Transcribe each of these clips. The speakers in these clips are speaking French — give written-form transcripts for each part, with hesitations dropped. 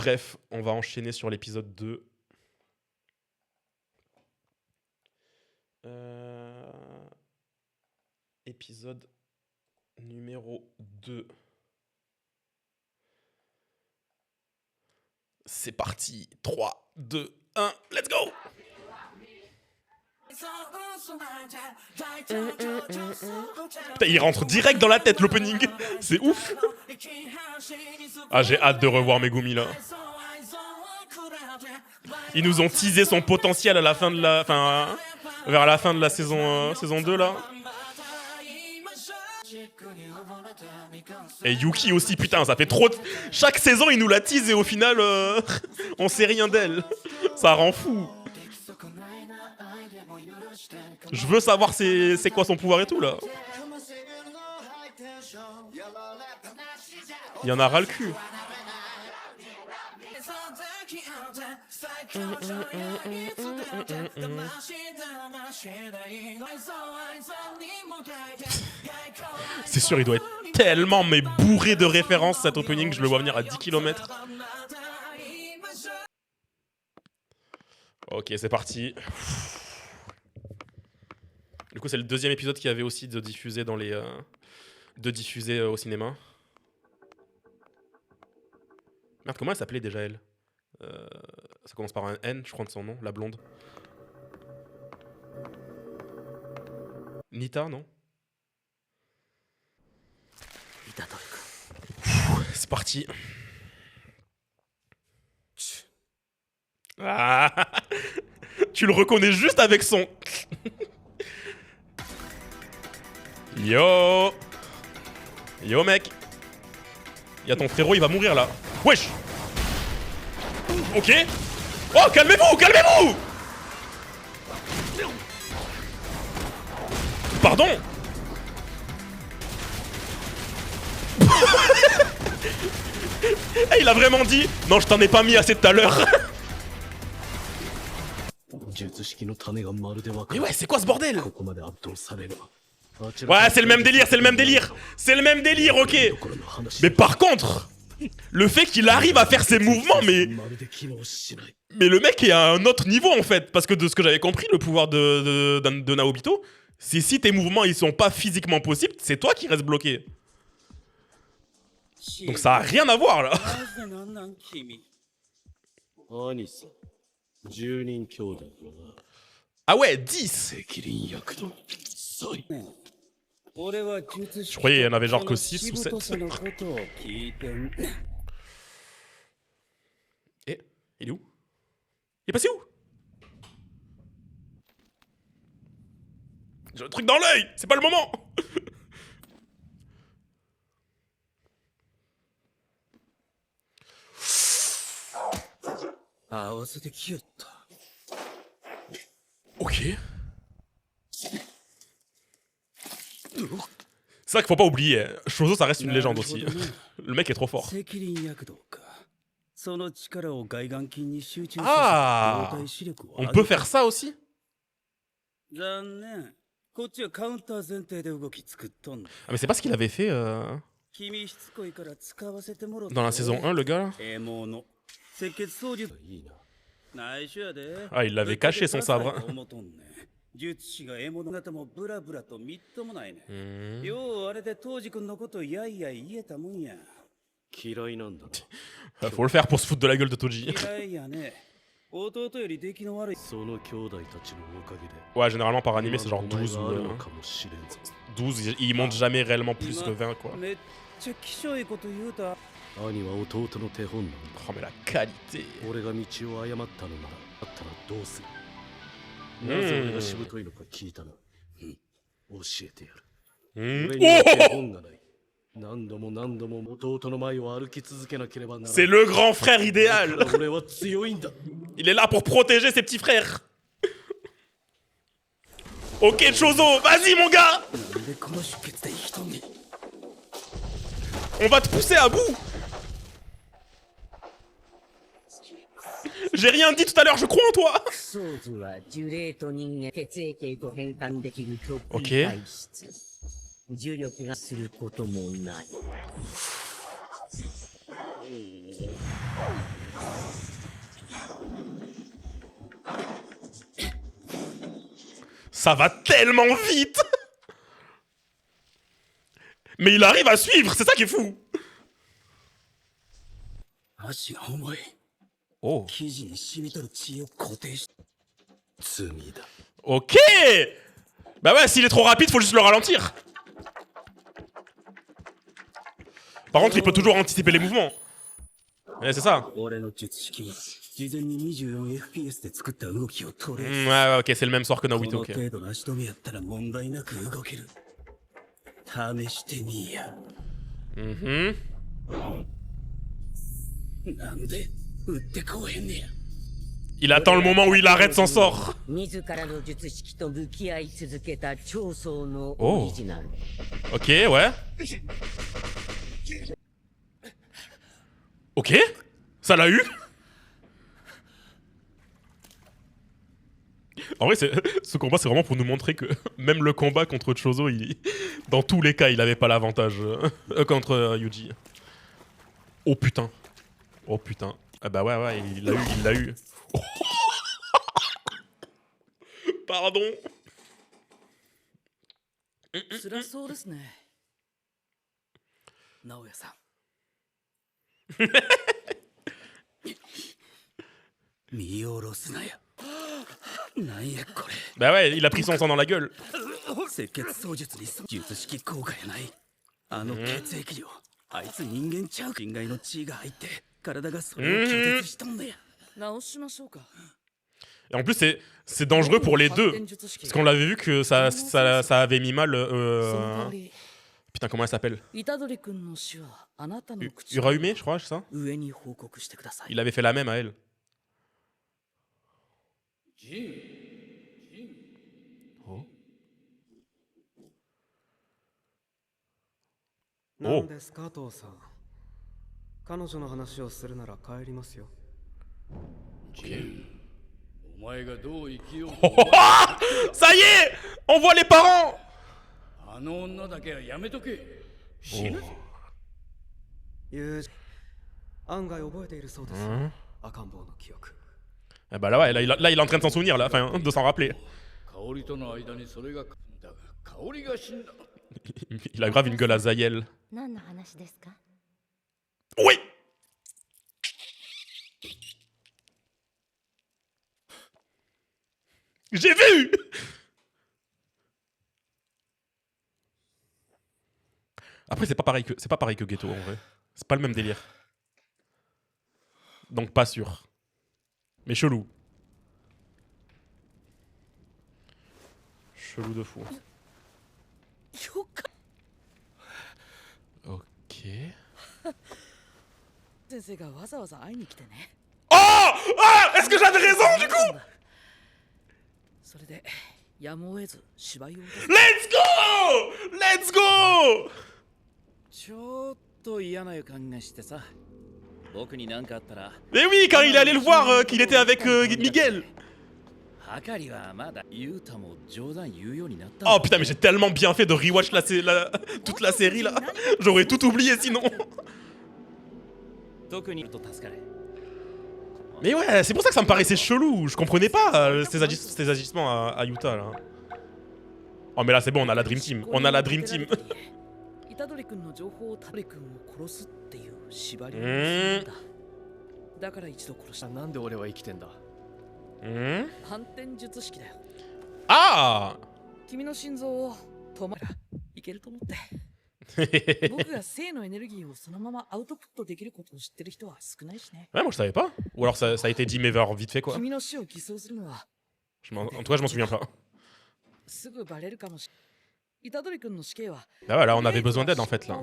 Bref, on va enchaîner sur l'épisode 2. Épisode numéro 2. C'est parti. 3, 2, 1, let's go! Putain, il rentre direct dans la tête l'opening. C'est ouf. Ah, j'ai hâte de revoir Megumi là. Ils nous ont teasé son potentiel à la fin de la... Enfin, vers la fin de la saison 2 là. Et Yuki aussi, putain, ça fait trop... Chaque saison, il nous la tease et au final, on sait rien d'elle. Ça rend fou. Je veux savoir c'est quoi son pouvoir et tout, là. Il y en a ras le cul. C'est sûr, il doit être tellement mais bourré de références, cet opening, je le vois venir à 10 km. Ok, c'est parti. Du coup, c'est le deuxième épisode qui avait aussi de diffuser dans les... au cinéma. Merde, comment elle s'appelait déjà, elle? Ça commence par un N, je crois de son nom, la blonde. Nita, non? C'est parti. Ah, tu le reconnais juste avec son... Yo. Yo, mec. Y'a ton frérot, il va mourir, là. Wesh. Ok. Oh, calmez-vous, calmez-vous. Pardon. Il a vraiment dit « Non, je t'en ai pas mis assez tout à l'heure !» Mais ouais, c'est quoi ce bordel? Ouais, c'est le même délire, c'est le même délire. C'est le même délire, ok. Mais par contre, le fait qu'il arrive à faire ses mouvements, mais le mec est à un autre niveau, en fait. Parce que de ce que j'avais compris, le pouvoir de Naobito, c'est si tes mouvements, ils sont pas physiquement possibles, c'est toi qui restes bloqué. Donc ça a rien à voir là. Ah ouais, 10. Je croyais qu'il y en avait genre que 6 ou 7. Eh, il est où? Il est passé où? J'ai un truc dans l'œil, c'est pas le moment. Ok. C'est ça qu'il faut pas oublier. Shozo, ça reste une légende aussi. Le mec est trop fort. Ah, on peut faire ça aussi? Ah mais c'est pas ce qu'il avait fait dans la saison 1, le gars là? Ah, il l'avait caché son sabre. Faut le faire pour se foutre de la gueule de Toji. Ouais, généralement par animé c'est genre 12 ou 12, ils montent jamais réellement plus que 20 quoi. Oh mais la qualité. C'est le grand frère idéal. Il est là pour protéger ses petits frères. Ok Chozo, vas-y mon gars. On va te pousser à bout. J'ai rien dit tout à l'heure, je crois en toi. Ok. Ça va tellement vite. Mais il arrive à suivre, c'est ça qui est fou. Oh. Ok. Bah ouais, s'il est trop rapide, faut juste le ralentir. Par contre, il peut toujours anticiper les mouvements. Ouais, c'est ça. Ouais, ouais, ok, c'est le même sort que Naruto, ok. Mhm. Il attend le moment où il arrête son sort. Oh. Ok, ouais. Ok. Ça l'a eu. En vrai, ce combat, c'est vraiment pour nous montrer que même le combat contre Chozo, dans tous les cas, il avait pas l'avantage contre Yuji. Oh putain. Oh putain. Ah bah ouais, il l'a eu. Pardon. Bah ouais, il a pris son sang dans la gueule. Et en plus, c'est dangereux pour les deux. Parce qu'on l'avait vu que ça avait mis mal. Putain, comment elle s'appelle? Uraume, je crois, c'est ça? Il avait fait la même à elle. Oh. Oh. Ça y est, on voit les parents. Eh bah là, ouais, là, il est en train de s'en souvenir, là, enfin, de s'en rappeler. Il a grave une gueule à Zayel. Oui. J'ai vu. Après, c'est pas pareil que Ghetto, en vrai. C'est pas le même délire. Donc pas sûr. Mais chelou. Chelou de fou. Ok. Oh! Ah! Est-ce que j'avais raison du coup? Let's go! Let's go! Mais oui, quand il est allé le voir, qu'il était avec Miguel. Oh putain, mais j'ai tellement bien fait de rewatch toute la série là. J'aurais tout oublié sinon. Mais ouais, c'est pour ça que ça me paraissait chelou. Je comprenais pas ces agissements à Yuta là. Oh mais là c'est bon, on a la Dream Team. On a la Dream Team. Ah! Ouais, moi je savais pas. Ou alors ça a été dit mais vers vite fait quoi. En tout cas, je m'en souviens pas. Ah ouais, là on avait besoin d'aide en fait là.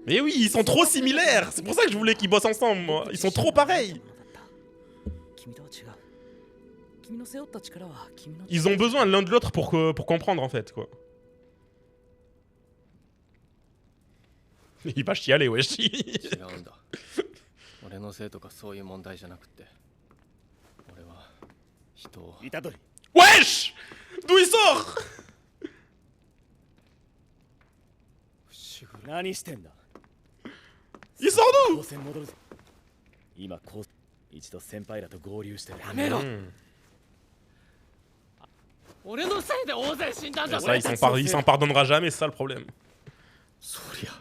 Mais oui, ils sont trop similaires. C'est pour ça que je voulais qu'ils bossent ensemble, moi. Ils sont trop pareils. Ils ont besoin l'un de l'autre pour comprendre en fait quoi. Il va chialer, wesh. Wesh! D'où il sort? Il sort d'où? 今こう一度先輩らと合流してる。やめろ。 Hmm. 俺のせいで大勢死んだんだ。 Ça, il s'en pardonnera jamais, c'est ça le problème. そりゃ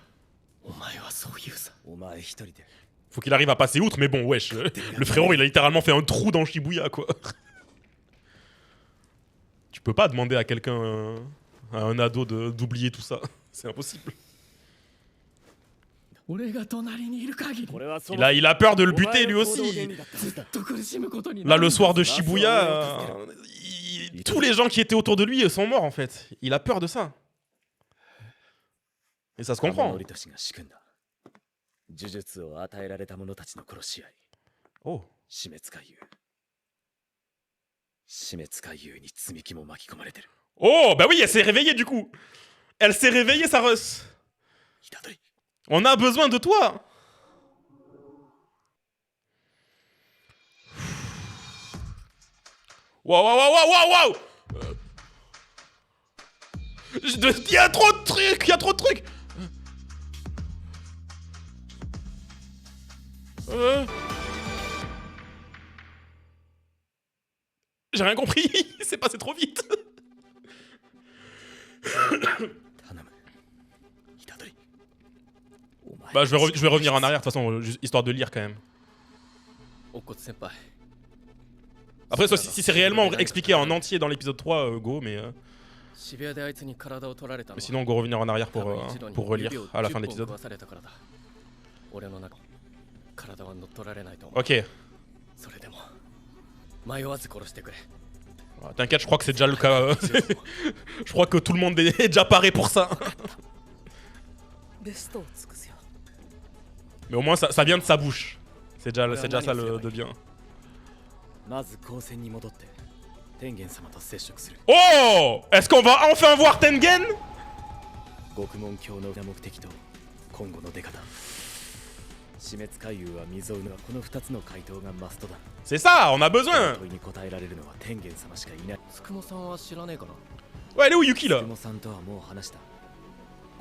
お前はそう言うさ。お前一人で。 Faut qu'il arrive à passer outre, mais bon, wesh. Le frérot, il a littéralement fait un trou dans Shibuya, quoi. Tu peux pas demander à quelqu'un, à un ado, d'oublier tout ça. C'est impossible. 俺が隣にいる限りこれはそう。 Il a peur de le buter, lui aussi. ずっと苦しむことに Là, なる。 le soir de Shibuya, tous les gens qui étaient autour de lui sont morts, en fait. Il a peur de ça. Et ça se comprend. 守利利が仕組んだ。呪術を与えられた者たちの殺し合い。 Oh. 死滅回遊。死滅回遊に積み木も巻き込まれてる。 Oh, bah oui, elle s'est réveillée, du coup. Elle s'est réveillée, sa Russ. 虎杖。 On a besoin de toi. Waouh, waouh, waouh, waouh, waouh. Il y a trop de trucs, il y a trop de trucs. J'ai rien compris, c'est passé trop vite. 頼む。虎杖。お前 Bah, je vais revenir en arrière, de toute façon, histoire de lire quand même. おっこつ先輩。 Après, si c'est réellement expliqué en entier dans l'épisode 3, go, mais 渋谷であいつに体を取られたのは sinon, go revenir en arrière 多分一度に pour relire 指を à la fin de 10本 l'épisode. 食わされたからだ。俺の中体は乗っ取られないと思う。 Ok. それでも迷わず殺してくれ。 T'inquiète, je crois que c'est déjà le cas. Je crois que tout le monde est déjà paré pour ça. ベストを尽くすよ。 Mais au moins, ça vient de sa bouche. C'est déjà ça de bien. まず高専に戻って天元様と接触する。 Oh! Est-ce qu'on va enfin voir Tengen? 獄門教の目的と今後の出方。死滅回遊は未曾有のこの2つの回答がマストだ。 C'est ça, on a besoin. 問いに答えられるのは天元様しかいない。つくもさんは知らねえかな。 Ouais, elle est où Yuki つ là? くもさんとはもう話した。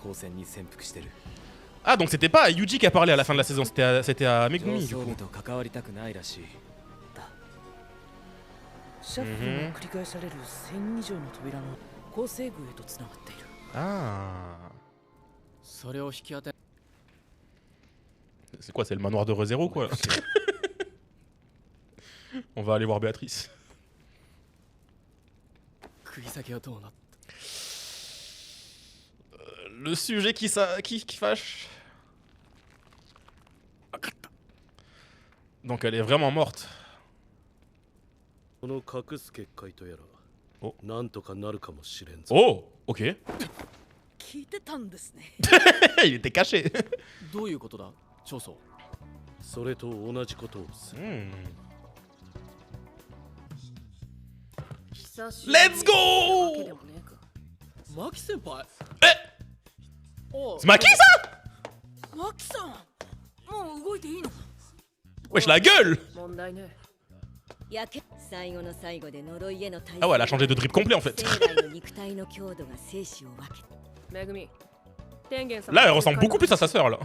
高専に潜伏してる。 Ah, donc c'était pas à Yuji qui a parlé à la fin de la saison, c'était à Megumi 上 du 層 coup. 部と関わりたくないらしい。だ。シャッフルが繰り返される1000以上の扉の構成具へとつながっている。 Ah. それを引き当て C'est quoi, c'est le manoir de ReZero quoi? On va aller voir Béatrice. 釘先はどうなった。 Le sujet qui fâche. Donc elle est vraiment morte. この隠す結界とやらおなんとかなるかもしれんぞ。 Oh, ok. 聞いてたんですね。Il était caché. どういうことだ長宗。それと同じことをする。 Hmm. 久しぶり Let's go! わけでもねえか。マキ先輩。 おう C'est Maki ça? マキさん、もう動いていいの？ Wesh la gueule! 問題ね。やけ最後の最後で呪いへの対 Ah ouais, elle a changé de drip complet en fait. 生来の肉体の強度が生死を分けめぐみ、天元様 Là, elle ressemble beaucoup plus à sa sœur là.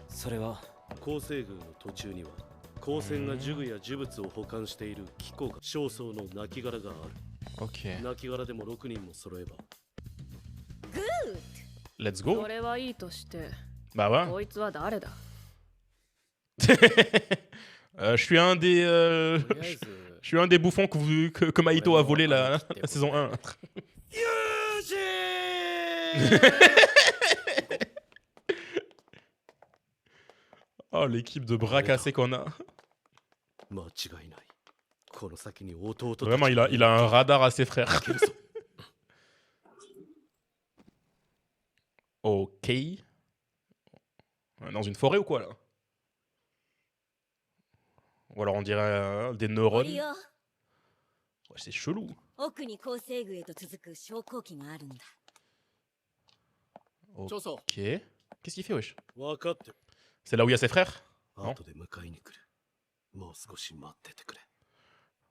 それは構成軍の途中には光線が呪具や呪物を保管している機構が少々の亡骸がある。 Ok. 亡骸でも6人も揃えば Let's go. それはいいとして、 Bah ouais. こいつは誰だ？ Je suis un des. とりあえず Je suis un des bouffons que Maito a volé la saison 1. Oh, l'équipe de bras cassés qu'on a. 間違いない。この先に弟たち Vraiment, il a un radar à ses frères. Ok. Dans une forêt ou quoi là? Ou alors on dirait des 森 neurones. よ Ouais, c'est chelou. 奥に構成具へと続く昇降機があるんだ長宗。 Ok. Qu'est-ce qu'il fait, wesh? 分かってる。 C'est là où il y a ses frères? Non. 後で迎えに来る。もう少し待っててくれ。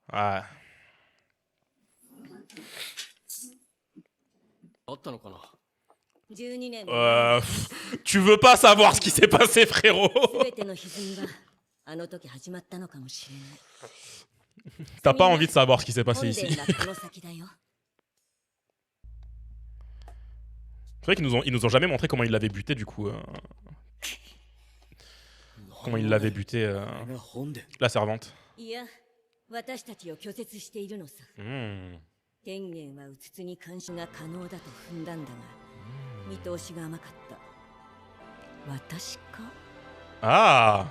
Ah. あったのかな。12年 Tu veux pas savoir ce qui s'est passé, frérot. 全ての歪みがあの時始まったのかもしれない T'as pas envie de savoir ce qui s'est passé 本 ici. 殿がこの先だよ C'est vrai qu'ils nous ont jamais montré comment ils l'avaient buté, du coup. Comment ils l'avaient buté, これが本殿 la servante. いや私たちを拒絶しているのさ Hmm. 天元はうつつに監視が可能だと踏んだんだが見通しが甘かった私か Ah.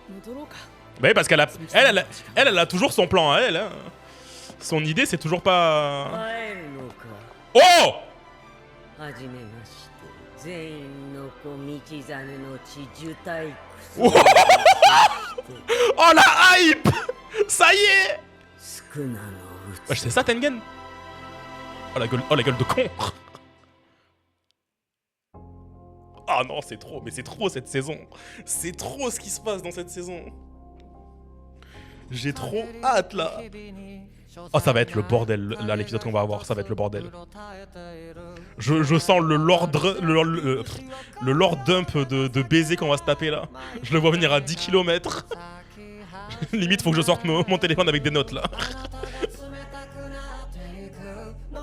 戻ろうか。 Bah oui, parce elle a toujours son plan à elle. Hein. Son idée, c'est toujours pas. 会えるのか。 Oh! はじめまして。全員の子道真の地受胎クス Oh la hype! Ça y est! 少なのうつ Wesh, c'est ça Tengen? Oh la gueule de con! Ah non, c'est trop, mais c'est trop cette saison! C'est trop ce qui se passe dans cette saison! J'ai trop hâte là! Oh, ça va être le bordel, là, l'épisode qu'on va avoir, ça va être le bordel. Je sens le lord dump de baiser qu'on va se taper là. Je le vois venir à 10 km. Limite, faut que je sorte mon téléphone avec des notes là.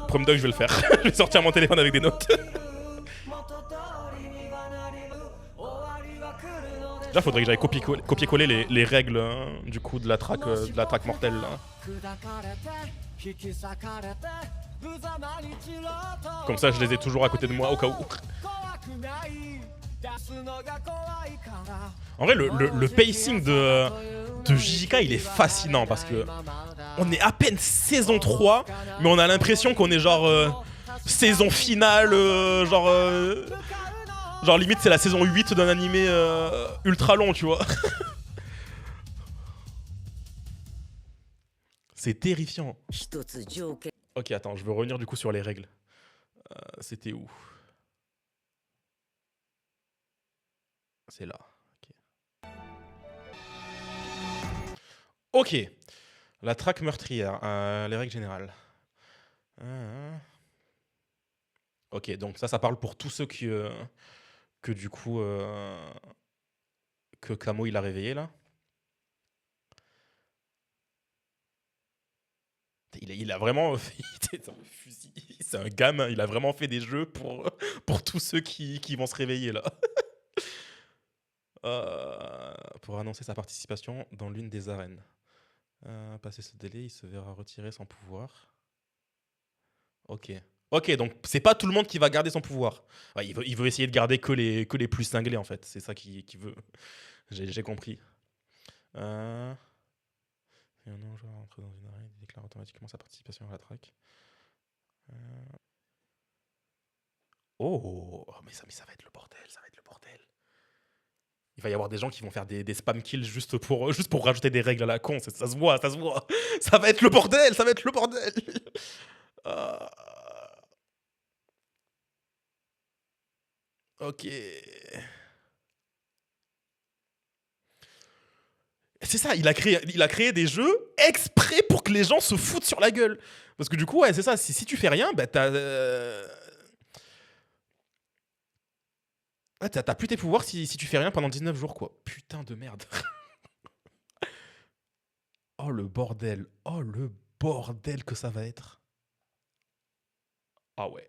Prom Dog, je vais le faire. Je vais sortir mon téléphone avec des notes. Déjà, faudrait que j'aille copier-coller les règles hein, du coup de la track mortelle là. Comme ça, je les ai toujours à côté de moi au cas où. En vrai, le pacing de JJK, il est fascinant parce que on est à peine saison 3, mais on a l'impression qu'on est genre saison finale, genre limite c'est la saison 8 d'un animé ultra long, tu vois. C'est terrifiant. 一つ条件 Ok, attends, je veux revenir du coup sur les règles. C'était où? C'est là. Ok. La traque meurtrière. Les règles générales. Ok, donc ça parle pour tous ceux que du coup... que Kamo il a réveillé là. Il a vraiment fait... C'est un gamin, il a vraiment fait des jeux pour tous ceux qui vont se réveiller là. Pour annoncer sa participation dans l'une des arènes. Passé ce délai, il se verra retirer son pouvoir. Ok. Ok, donc c'est pas tout le monde qui va garder son pouvoir. Ouais, il veut essayer de garder que les plus cinglés en fait. C'est ça qu'il veut. J'ai compris. Et un joueur entre dans une arène, il déclare automatiquement sa participation à la track. Oh, mais ça va être le bordel, ça va être le bordel. Il va y avoir des gens qui vont faire des spam kills juste pour rajouter des règles à la con. Ça se voit, ça se voit. Ça va être le bordel, ça va être le bordel. Ok. C'est ça, il a créé des jeux exprès pour que les gens se foutent sur la gueule. Parce que du coup, ouais, c'est ça. Si tu fais rien, bah t'as plus tes pouvoirs si tu fais rien pendant 19 jours, quoi. Putain de merde. Oh le bordel. Oh le bordel que ça va être. Ah ouais.